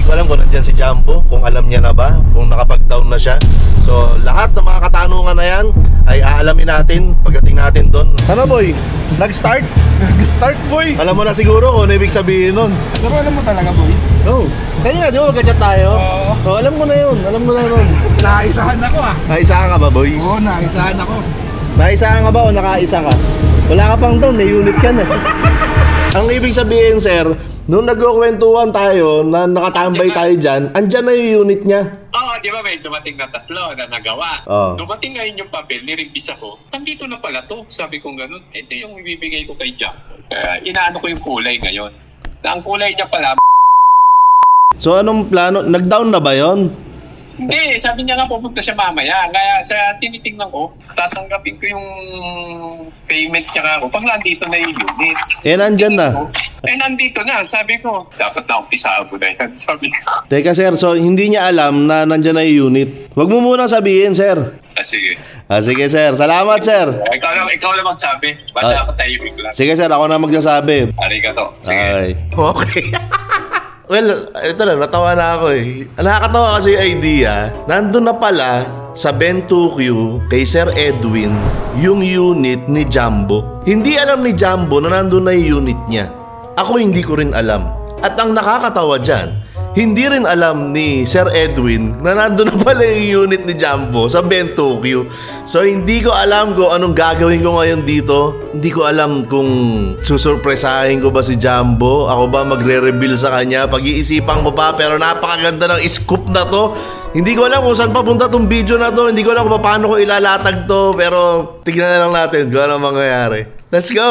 ko alam kung nandyan si Jumbo, kung alam niya na ba, kung nakapag-down na siya. So lahat ng mga katanungan na yan ay aalamin natin pagdating natin doon. Ano boy? Nag-start? Nag-start boy! Alam mo na siguro kung ano ibig sabihin nun. Pero alam mo talaga boy? Oo. Kanina di ba magka-chat tayo? Oo. So alam ko na yun, alam mo na nun. Naisahan ako ah. Naisahan ka ba boy? Oo, naisahan ako. Naisahan ka ba o nakaisa ka? Wala ka pang down, may unit ka na. Ang ibig sabihin sir, nung nagkukwentuhan tayo na nakatambay tayo dyan, andyan na yung unit niya. Oo, di ba may dumating na 3 na nagawa. Dumating ngayon yung papel, nirimbis ako. Nandito na pala to. Sabi ko ganun, ito yung ibibigay ko kay Jack. Inaano ko yung kulay ngayon. Na ang kulay niya pala. So anong plano? Nag-down na ba yon? Hindi, sabi niya nga pupunta siya mamaya. Kaya sa tinitingnan ko, tatanggapin ko yung payment niya ako. Pag nandito na yung unit. Nandyan na. Nandito na. Sabi ko, dapat na umpisahan ko na yan. Sabi ko. Teka sir, so hindi niya alam na nandyan na yung unit. Huwag mo muna sabihin sir. Sige. Sige sir, salamat sir. Ikaw lang magsabi. Basta ako tahimik lang. Sige sir, ako na magsasabi. Arigato. Sige. Ay. Okay. Well, ito lang, natawa na ako eh. Nakakatawa kasi yung idea, nandun na pala sa Ben 2Q kay Sir Edwin yung unit ni Jumbo. Hindi alam ni Jumbo na nandun na yung unit niya. Ako hindi ko rin alam. At ang nakakatawa dyan, hindi rin alam ni Sir Edwin na nandun na pala yung unit ni Jumbo sa Ben 2Q. So hindi ko alam kung anong gagawin ko ngayon dito. Hindi ko alam kung susurpresahin ko ba si Jumbo. Ako ba magre-reveal sa kanya. Pag-iisipan ko pa, pero napakaganda ng scoop na to. Hindi ko alam kung saan papunta tong video na to. Hindi ko alam kung paano ko ilalatag to. Pero tignan na lang natin kung ano mangyayari. Let's go!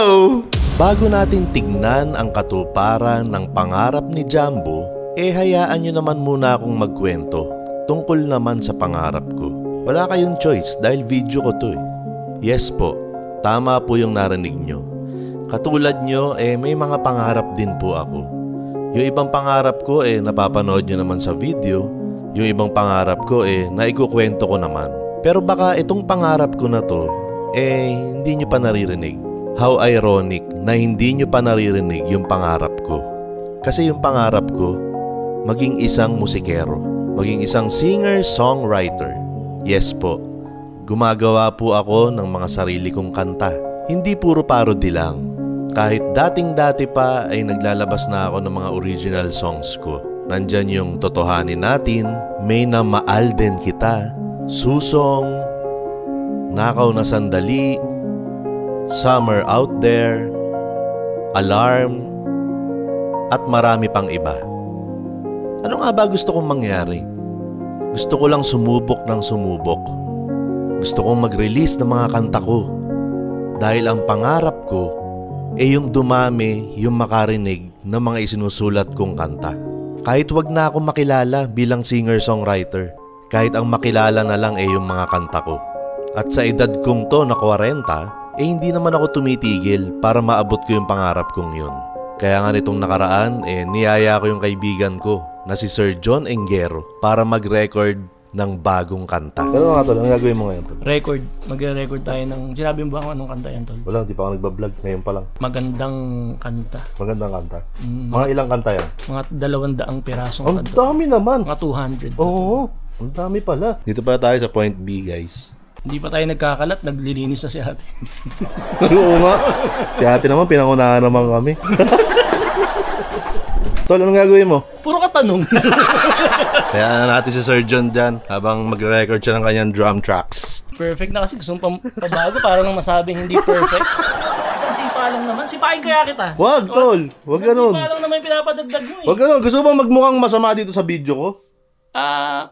Bago natin tignan ang katuparan ng pangarap ni Jumbo, hayaan nyo naman muna akong magkwento tungkol naman sa pangarap ko. Wala kayong choice dahil video ko to eh. Yes po, tama po yung narinig nyo. Katulad nyo, may mga pangarap din po ako. Yung ibang pangarap ko napapanood nyo naman sa video. Yung ibang pangarap ko naikukwento ko naman. Pero baka itong pangarap ko na to, hindi nyo pa naririnig. How ironic na hindi nyo pa naririnig yung pangarap ko. Kasi yung pangarap ko, maging isang musikero, maging isang singer-songwriter. Yes po, gumagawa po ako ng mga sarili kong kanta. Hindi puro parody lang. Kahit dating-dati pa ay naglalabas na ako ng mga original songs ko. Nandyan yung Totohanin Natin, May na Maal Din Kita, Susong, Nakaw na Sandali, Summer Out There, Alarm, at marami pang iba. Ano nga ba gusto kong mangyari? Gusto ko lang sumubok ng sumubok. Gusto kong mag-release ng mga kanta ko. Dahil ang pangarap ko yung dumami yung makarinig ng mga isinusulat kong kanta. Kahit wag na ako makilala bilang singer-songwriter. Kahit ang makilala na lang yung mga kanta ko. At sa edad kong to na 40, hindi naman ako tumitigil para maabot ko yung pangarap kong yun. Kaya nga nitong nakaraan, niyaya ko yung kaibigan ko na si Sir John Engero para mag-record ng bagong kanta. Pero nga tol, ang gagawin mo ngayon tol? Record. Magre-record tayo ng... Sinabi mo ba kung anong kanta yan tol? Wala, di pa ako nagbablog. Ngayon pa lang. Magandang kanta. Magandang kanta? Mga ilang kanta yan? Mga 200 pirasong kanta. Ang dami naman. Mga 200. Oo, ang dami pala. Dito pala tayo sa Point B guys. Hindi pa tayo nagkakalat, naglilinis na si ate. Oo nga. Si ate naman, pinangunahan naman kami. Tol, anong gagawin mo? Puro ka tanong. Kaya natin si Sir John dyan habang mag-record siya ng kanyang drum tracks. Perfect na kasi gusto mong pabago para nang masabing hindi perfect. Isang sipa lang naman. Sipain kaya kita. Wag, tol. Wag ganun. Isang sipa lang naman yung pinapadagdag mo eh. Wag ganun. Gusto mo bang magmukhang masama dito sa video ko?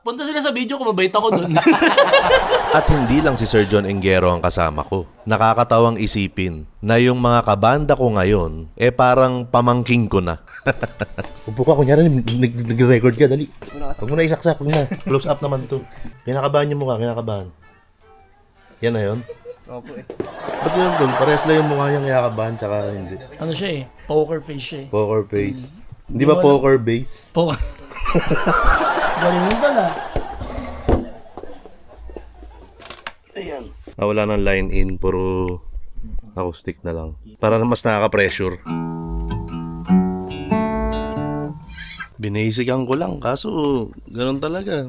Punta sila sa video ko, mabait ako dun. At hindi lang si Sir John Engero ang kasama ko. Nakakatawang isipin na yung mga kabanda ko ngayon, parang pamangking ko na. Upo ka, kunyari, nag-record ka, dali. Huwag mo na isaksak, huwag na. Close up naman to. Kinakabahan yung mukha, kinakabahan. Yan na yun? Opo eh. Ba't yun doon? Parehas lang yung mukha niyang kinakabahan, tsaka hindi. Ano siya eh? Poker face siya eh. Poker face. Hindi ba poker base? Poker. Galing mo pala. Ayan. Wala nang line in, puro acoustic na lang. Para mas nakaka-pressure. Binasican ko lang, kaso ganun talaga.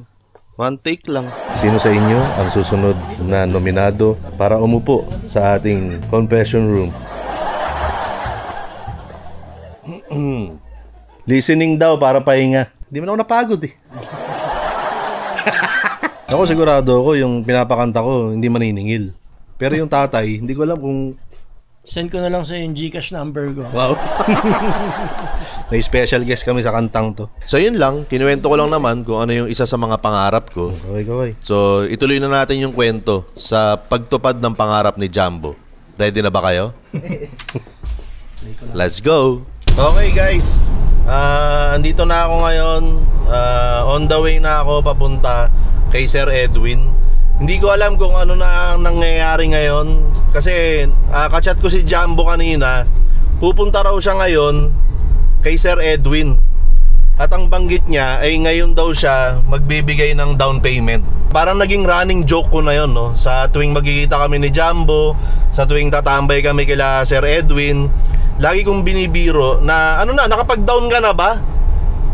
One take lang. Sino sa inyo ang susunod na nominado para umupo sa ating confession room? Listening daw para pahinga. Hindi man ako napagod eh. Ako sigurado ako yung pinapakanta ko hindi maniningil. Pero yung tatay, hindi ko alam kung... Send ko na lang sa yung Gcash number ko. Wow. May special guest kami sa kantang to. So yun lang, kinuwento ko lang naman kung ano yung isa sa mga pangarap ko. Okay. So ituloy na natin yung kwento sa pagtupad ng pangarap ni Jumbo. Ready na ba kayo? Let's go! Okay guys, andito na ako ngayon. On the way na ako papunta kay Sir Edwin. Hindi ko alam kung ano na ang nangyayari ngayon. Kasi kachat ko si Jumbo kanina. Pupunta raw siya ngayon kay Sir Edwin. At ang banggit niya ay ngayon daw siya magbibigay ng down payment. Parang naging running joke ko na yun, no? Sa tuwing magkikita kami ni Jumbo, sa tuwing tatambay kami kila Sir Edwin, lagi kong binibiro na nakapag-down ka na ba?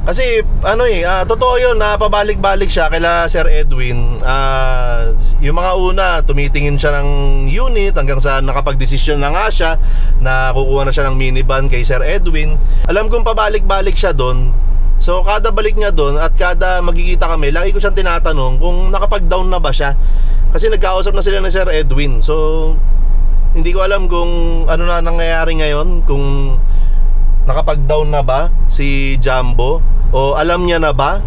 Kasi totoo yun na pabalik-balik siya kila Sir Edwin. Yung mga una, tumitingin siya ng unit hanggang sa nakapag-desisyon na nga siya na kukuha na siya ng minivan kay Sir Edwin. Alam kong pabalik-balik siya doon. So kada balik niya doon at kada magkikita kami, lagi ko siyang tinatanong kung nakapag-down na ba siya. Kasi nagkausap na sila ni Sir Edwin. So hindi ko alam kung ano na nangyayari ngayon, kung nakapag-down na ba si Jumbo o alam niya na ba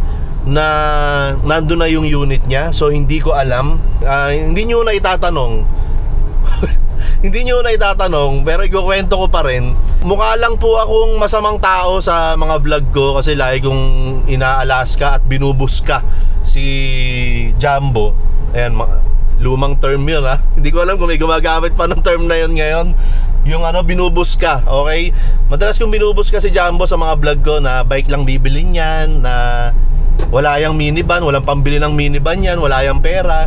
na nandun na yung unit niya. So hindi ko alam. Hindi niyo na itatanong. Hindi niyo na itatanong, pero ikukwento ko pa rin. Mukha lang po akong masamang tao sa mga vlog ko kasi lagi kong inaalaska at binubuska si Jumbo. Ayan, lumang term yun ha. Hindi ko alam kung may gumagamit pa ng term na yun ngayon. Yung binubuska, okay? Madalas kong binubuska si Jumbo sa mga vlog ko na bike lang bibilin yan, na wala yang minivan, walang pambili ng minivan yan, wala yang pera.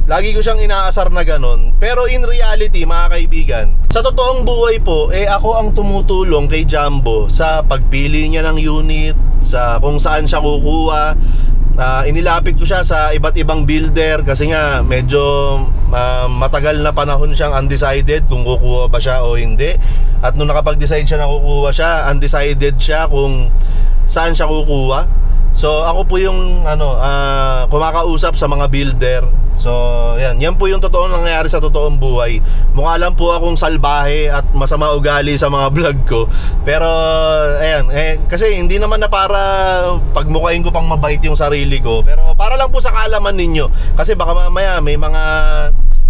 Lagi ko siyang inaasar na ganun. Pero in reality, mga kaibigan, sa totoong buhay po, ako ang tumutulong kay Jumbo sa pagpili niya ng unit, sa kung saan siya kukuha. Inilapit ko siya sa iba't ibang builder kasi nga medyo matagal na panahon siyang undecided kung kukuha ba siya o hindi. At nung nakapag-decide siya na kukuha siya, undecided siya kung saan siya kukuha. So ako po yung kumakausap sa mga builder. So yan po yung totoong nangyayari sa totoong buhay. Mukha lang po akong salbahe at masama ugali sa mga vlog ko. Pero ayan, kasi hindi naman na para pagmukhain ko pang mabait yung sarili ko, pero para lang po sa kaalaman ninyo. Kasi baka mamaya may mga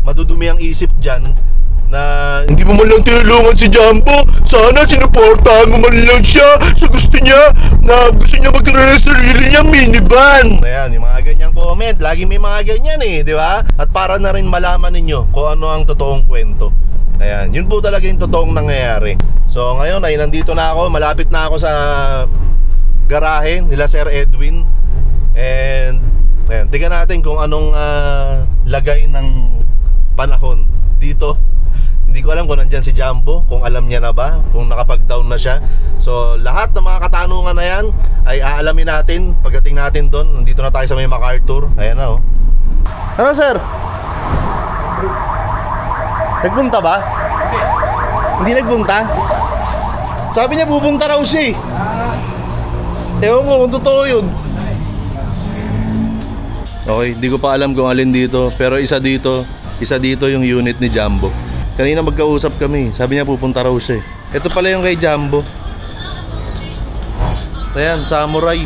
madudumi ang isip dyan na hindi mo man lang tinulungan si Jumbo. Sana sinuportahan mo man lang siya sa gusto niya, na gusto niya magkaroon ng sarili niyang minivan. Ayan, yung mga ganyang comment, lagi may mga ganyan di ba? At para na rin malaman ninyo kung ano ang totoong kwento. Ayan, yun po talaga yung totoong nangyayari. So ngayon ay nandito na ako, malapit na ako sa garahe nila Sir Edwin. And ayan, tingnan natin kung anong lagay ng panahon dito. Hindi ko alam kung nandyan si Jumbo, kung alam niya na ba, kung nakapag-down na siya. So lahat ng mga katanungan na yan ay aalamin natin pagdating natin doon. Nandito na tayo sa may MacArthur. Ayan na Ano sir? Nagpunta ba? Hindi nagpunta? Sabi niya pupunta raw siya Ewan ko kung totoo yun. Okay, hindi ko pa alam kung alin dito, pero isa dito yung unit ni Jumbo. Kanina magkausap kami, sabi niya pupunta raw siya Ito pala yung kay Jumbo. Ayan, samurai.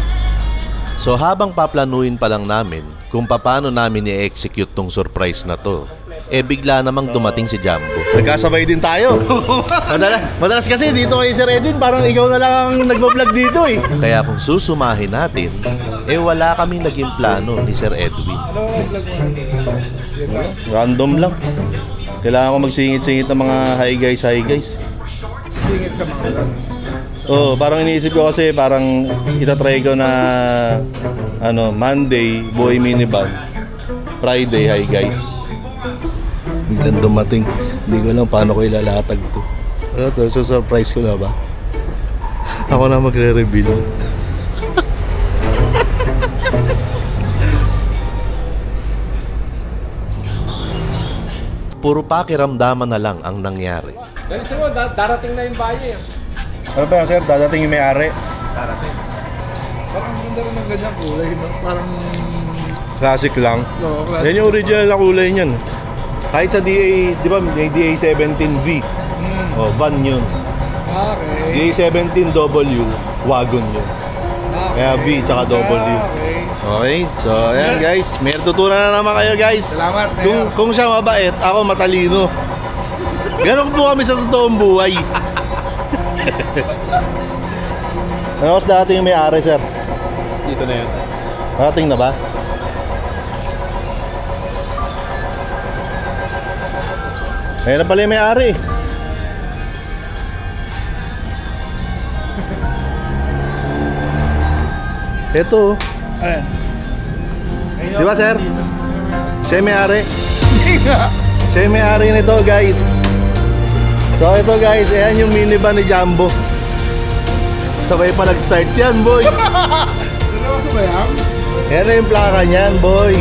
So habang paplanuin pa lang namin kung paano namin i-execute tong surprise na to, bigla namang dumating si Jumbo. Nagkasabay din tayo. Madalas kasi dito kay Sir Edwin, parang ikaw na lang ang nagbablog dito Kaya kung susumahin natin, wala kaming naging plano ni Sir Edwin. Random lang. Kailangan ko magsingit-singit ng mga hi guys. Singit sa mga vlog. Parang iniisip ko kasi parang itatry ko na Monday, buhay minivan. Friday, hi guys. Biglang dumating. Hindi ko alam paano ko ilalatag to. Ano to? So surprise ko na ba? Ako na magre-reveal. puro pakiramdaman na lang ang nangyari. Ganito mo, darating na yung baye. Ano ba sir? Dadating yung may-ari? Darating. Parang ganda rin ng ganyang kulay, no? Parang... Classic lang. No, classic. Yan yung original na kulay niyan. Kahit sa DA, di ba may DA17V. Oh, van yun. Okay. DA17W, wagon yun. Okay. Kaya V tsaka W. Okay. Okay, so ayan guys, may tutunan na naman kayo guys. Salamat, Kung siya mabait, ako matalino. Ganon po kami sa totoong buhay. Ano kasi dating yung may-ari, sir? Dito na yan. Dating na ba? Ayan na pala yung may-ari. Ito. Ayan. Di ba, sir? Siya yung may-ari. Siya yung may-ari nito, guys. So, ito, guys. Ayan yung minivan ni Jumbo. Sabay pa nag-start yan, boy. Seryoso ba yan? Ayan na yung plaka niyan, boy.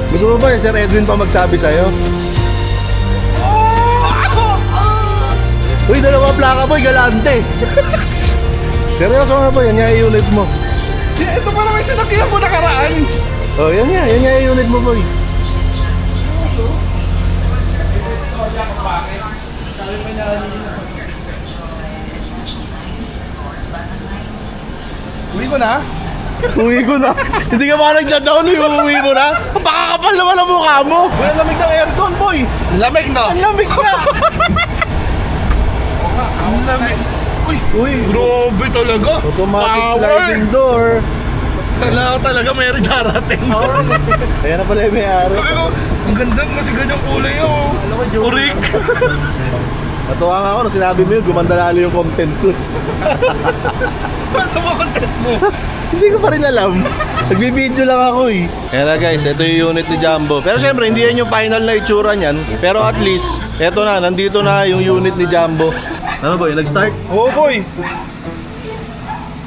Gusto mo ba yung Sir Edwin pa magsabi sa'yo? Uy, dalawa plaka, boy. Galante. Seryoso nga, boy. Yan nga yung unit mo. Ito pa naman yung sinakyan mo nakaraan. Oh, yan nga yung unit mo, boy. Uwi ko na? Uwi ko na. Hindi ka ba nagja-down, uwi mo na? Ang pakakapal naman ang mukha mo. Ang lamig ng aircon, boy. Lamig na. Ang lamig na. Ang lamig. Uy, Grabe talaga. automatic Power. sliding door. Kailangan talaga may darating. Ayan na pala yung may-ari. Sabi ko, ang ganda kasi ganyang kulay oh. Urik. Natuwa nga ako nung sinabi mo yun, gumanda lalo yung content ko. Basta mo content mo. Hindi ko pa rin alam. Nagbibideo lang ako eh. Ayan na guys, ito yung unit ni Jumbo. Pero syempre, hindi yan yung final na itsura niyan. Pero at least, eto na, nandito na yung unit ni Jumbo. Ano boy, nag-start? Oo boy.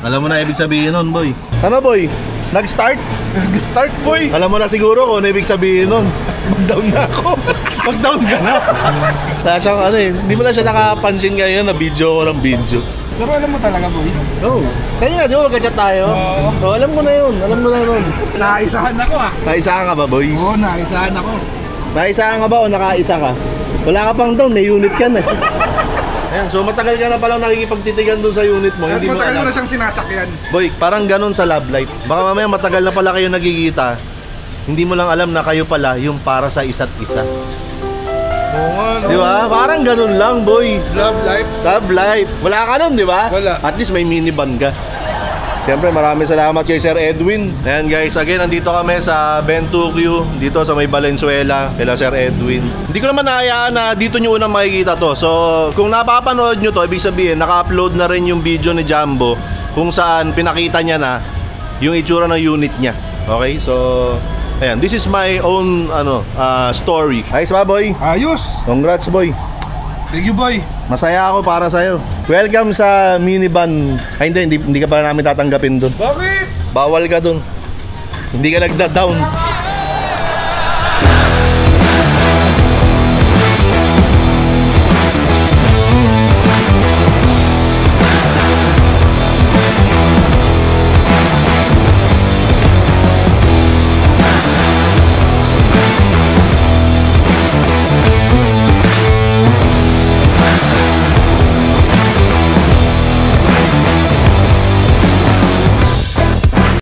Alam mo na ibig sabihin nun, boy. Ano boy? Nag-start? Nag-start boy. Alam mo na siguro kung ano ibig sabihin nun. Mag-down na ako. Mag-down ka na. Kaya siyang ano eh, hindi mo na siya nakapansin ngayon na video ko ng video. Pero alam mo talaga boy. Oo. Kaya nga, di ba magka-chat tayo? Oo. Oh, alam mo na yun, alam mo na nun. Nakaisahan ako ah. Naisahan ka ba, boy? Oo, nakaisahan ako. Naisahan ka ba o nakaisa ka? Wala ka pang down, may unit ka na. Ayan, so matagal ka na palang nakikipagtitigan doon sa unit mo. At Hindi mo matagal mo alam. na siyang sinasakyan. Boy, parang ganun sa love life. Baka mamaya matagal na pala kayo nagkikita. Hindi mo lang alam na kayo pala yung para sa isa't isa. Oo nga no. Di ba? Parang ganun lang, boy. Love life. Love life. Wala ka nun, di ba? Wala. At least may minivan ka. Siyempre, maraming salamat kay Sir Edwin. Ayan guys, again, nandito kami sa Ben2Q, dito sa may Valenzuela, kila Sir Edwin. Hindi ko naman nahayaan na dito nyo unang makikita to. So, kung napapanood nyo to, ibig sabihin, naka-upload na rin yung video ni Jumbo kung saan pinakita niya na yung itsura ng unit niya. Okay? So, ayan, this is my own story. Ayos ba, boy? Ayos. Congrats, boy. Thank you boy. Masaya ako para sa'yo. Welcome sa minivan. Ay, hindi ka pala namin tatanggapin dun. Bakit? Bawal ka dun. Hindi ka nagda-down.